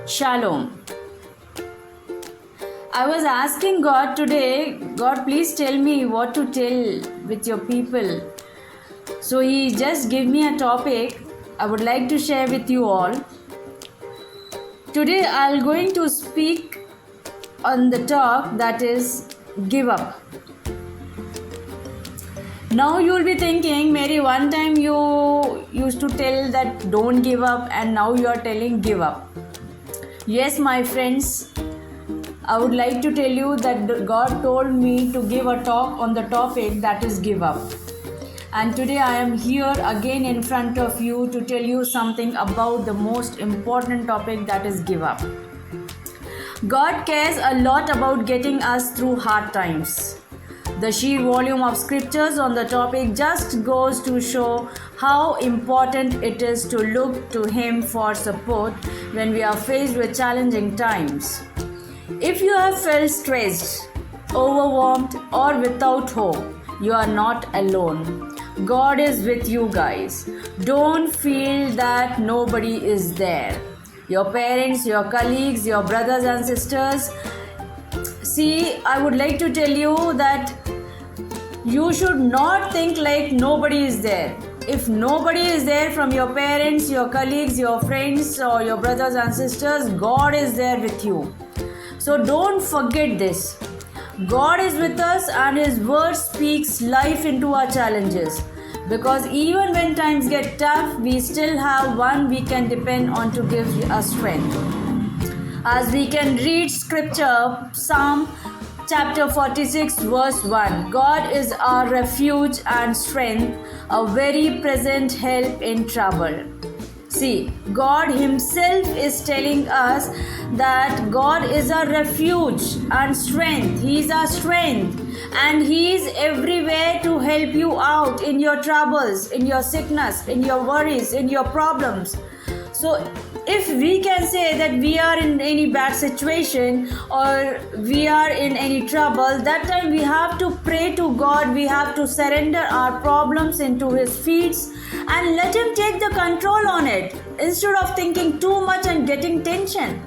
Shalom. I was asking God today, God, please tell me what to tell with your people. So He just gave me a topic I would like to share with you all. Today I'm going to speak on the talk that is give up. Now you'll be thinking, Mary, one time you used to tell that don't give up and now you are telling give up. Yes, my friends, I would like to tell you that God told me to give a talk on the topic that is give up. And today I am here again in front of you to tell you something about the most important topic that is give up. God cares a lot about getting us through hard times. The sheer volume of scriptures on the topic just goes to show how important it is to look to Him for support when we are faced with challenging times. If you have felt stressed, overwhelmed, or without hope, you are not alone. God is with you guys. Don't feel that nobody is there. Your parents, your colleagues, your brothers and sisters. See, I would like to tell you that you should not think like nobody is there. If nobody is there from your parents, your colleagues, your friends, or your brothers and sisters, God is there with you. So don't forget this. God is with us and His word speaks life into our challenges. Because even when times get tough, we still have one we can depend on to give us strength. As we can read scripture, Psalm chapter 46 verse 1, God is our refuge and strength, a very present help in trouble. See, God Himself is telling us that God is our refuge and strength. He is our strength and He is everywhere to help you out in your troubles, in your sickness, in your worries, in your problems. So if we can say that we are in any bad situation or we are in any trouble, that time we have to pray to God. We have to surrender our problems into His feet and let Him take the control on it instead of thinking too much and getting tension.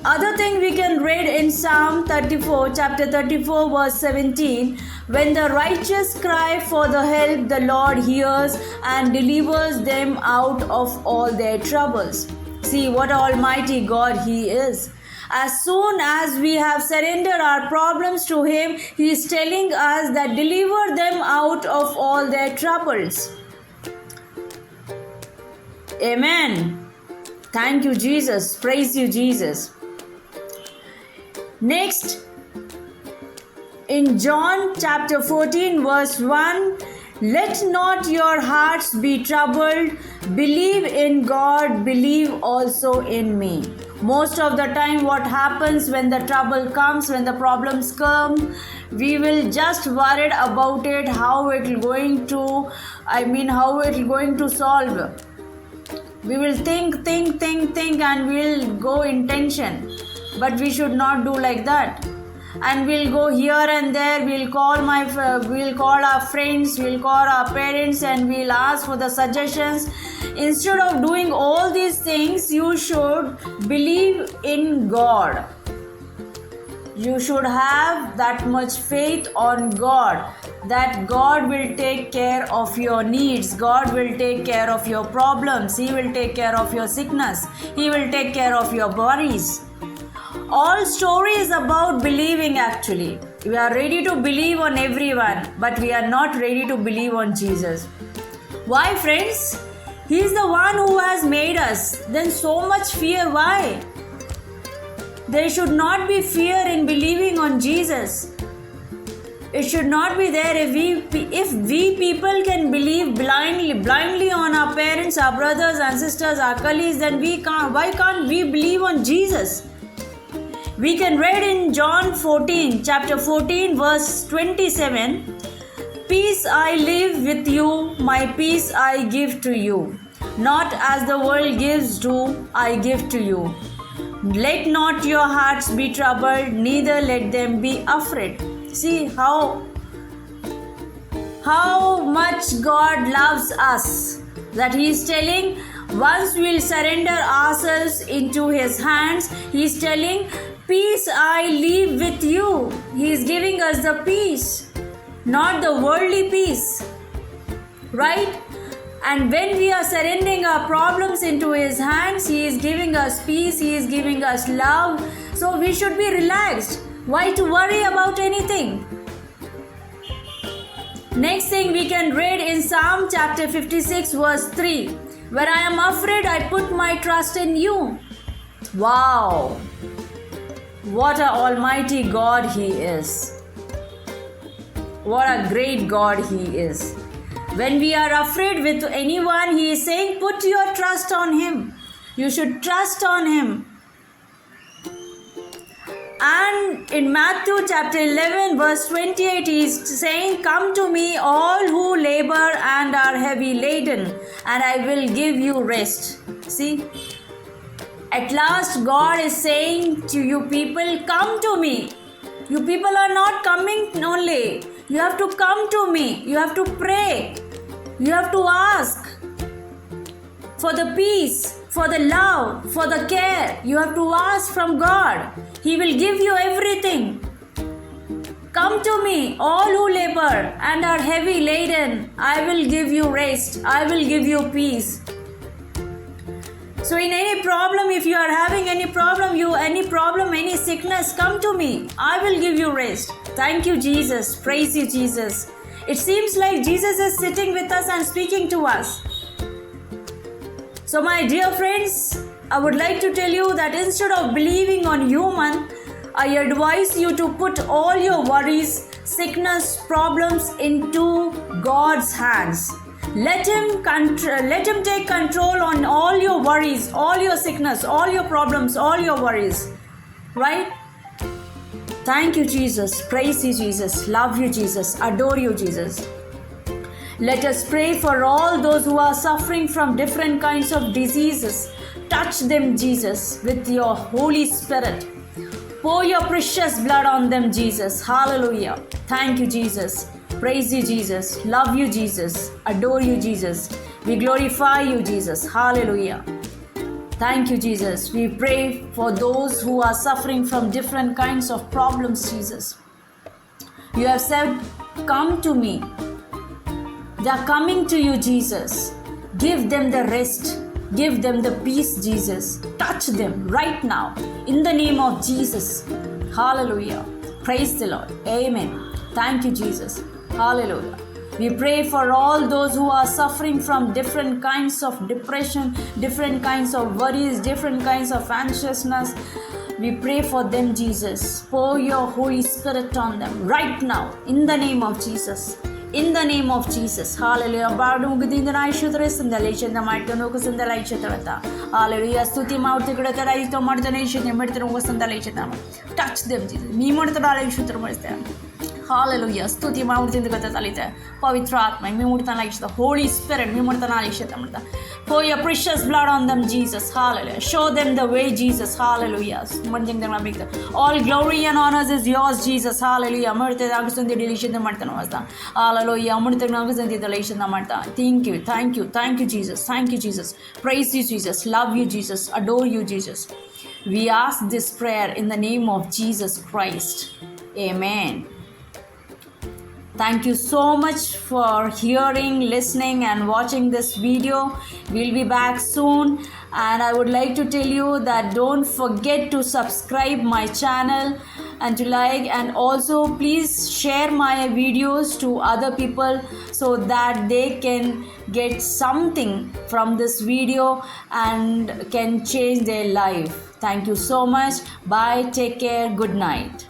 Other thing we can read in Psalm 34, chapter 34, verse 17, when the righteous cry for the help, the Lord hears and delivers them out of all their troubles. See what almighty God He is. As soon as we have surrendered our problems to Him, He is telling us that deliver them out of all their troubles. Amen. Thank you, Jesus. Praise you, Jesus. Next, in John chapter 14 verse 1, let not your hearts be troubled. Believe in God, believe also in me. Most of the time what happens when the trouble comes, when the problems come, we will just worried about it, how it will going to solve. We will think and we'll go in tension. But we should not do like that. And we'll go here and there, we'll call our friends, we'll call our parents and we'll ask for the suggestions. Instead of doing all these things, you should believe in God. You should have that much faith on God, that God will take care of your needs. God will take care of your problems. He will take care of your sickness. He will take care of your worries. All story is about believing actually. We are ready to believe on everyone, but we are not ready to believe on Jesus. Why, friends? He is the one who has made us. Then so much fear, why? There should not be fear in believing on Jesus. It should not be there. If we people can believe blindly on our parents, our brothers and sisters, our colleagues, then why can't we believe on Jesus? We can read in John 14, chapter 14, verse 27, peace I live with you, my peace I give to you. Not as the world gives do I give to you. Let not your hearts be troubled, neither let them be afraid. See how much God loves us, that He is telling Once we'll surrender ourselves into His hands, He's telling, peace I leave with you. He is giving us the peace, not the worldly peace. Right? And when we are surrendering our problems into His hands, He is giving us peace, He is giving us love. So we should be relaxed. Why to worry about anything? Next thing we can read in Psalm chapter 56 verse 3. When I am afraid, I put my trust in you. Wow! What an almighty God He is. What a great God He is. When we are afraid with anyone, He is saying, put your trust on Him. You should trust on Him. And in Matthew chapter 11 verse 28, He is saying, come to me all who labor and are heavy laden, and I will give you rest. See? At last God is saying to you people, come to me. You people are not coming only. You have to come to me. You have to pray. You have to ask for the peace, for the love, for the care. You have to ask from God. He will give you everything. Come to me, all who labor and are heavy laden. I will give you rest. I will give you peace. So in any problem, if you are having any problem, any sickness, come to me. I will give you rest. Thank you, Jesus. Praise you, Jesus. It seems like Jesus is sitting with us and speaking to us. So my dear friends, I would like to tell you that instead of believing on human, I advise you to put all your worries, sickness, problems into God's hands. Let Him take control on all your worries, all your sickness, all your problems, all your worries. Right? Thank you, Jesus. Praise you, Jesus. Love you, Jesus. Adore you, Jesus. Let us pray for all those who are suffering from different kinds of diseases. Touch them, Jesus, with your Holy Spirit. Pour your precious blood on them, Jesus. Hallelujah. Thank you, Jesus. Praise you, Jesus. Love you, Jesus. Adore you, Jesus. We glorify you, Jesus. Hallelujah. Thank you, Jesus. We pray for those who are suffering from different kinds of problems, Jesus. You have said, come to me. They are coming to you, Jesus. Give them the rest. Give them the peace, Jesus. Touch them right now. In the name of Jesus. Hallelujah. Praise the Lord. Amen. Thank you, Jesus. Hallelujah. We pray for all those who are suffering from different kinds of depression, different kinds of worries, different kinds of anxiousness. We pray for them, Jesus. Pour your Holy Spirit on them right now. In the name of Jesus. In the name of Jesus. Hallelujah. Hallelujah. Stuti mauti kudata raito mardana ishute medtanu sandala ishute. Touch them, Jesus. Me mardana ishute mardana. Hallelujah. Stuti mauti kudata talita. Pavitra Atma. Me mardana ishute. The Holy Spirit. Me mardana ishute mardana. Pour your precious blood on them, Jesus. Hallelujah. Show them the way, Jesus. Hallelujah. All glory and honors is yours, Jesus. Hallelujah. Hallelujah. Thank you. Thank you. Thank you, Jesus. Thank you, Jesus. Praise you, Jesus. Love you, Jesus. Adore you, Jesus. We ask this prayer in the name of Jesus Christ. Amen. Thank you so much for hearing, listening and watching this video. We'll be back soon, and I would like to tell you that don't forget to subscribe my channel and to like, and also please share my videos to other people so that they can get something from this video and can change their life. Thank you so much. Bye. Take care. Good night.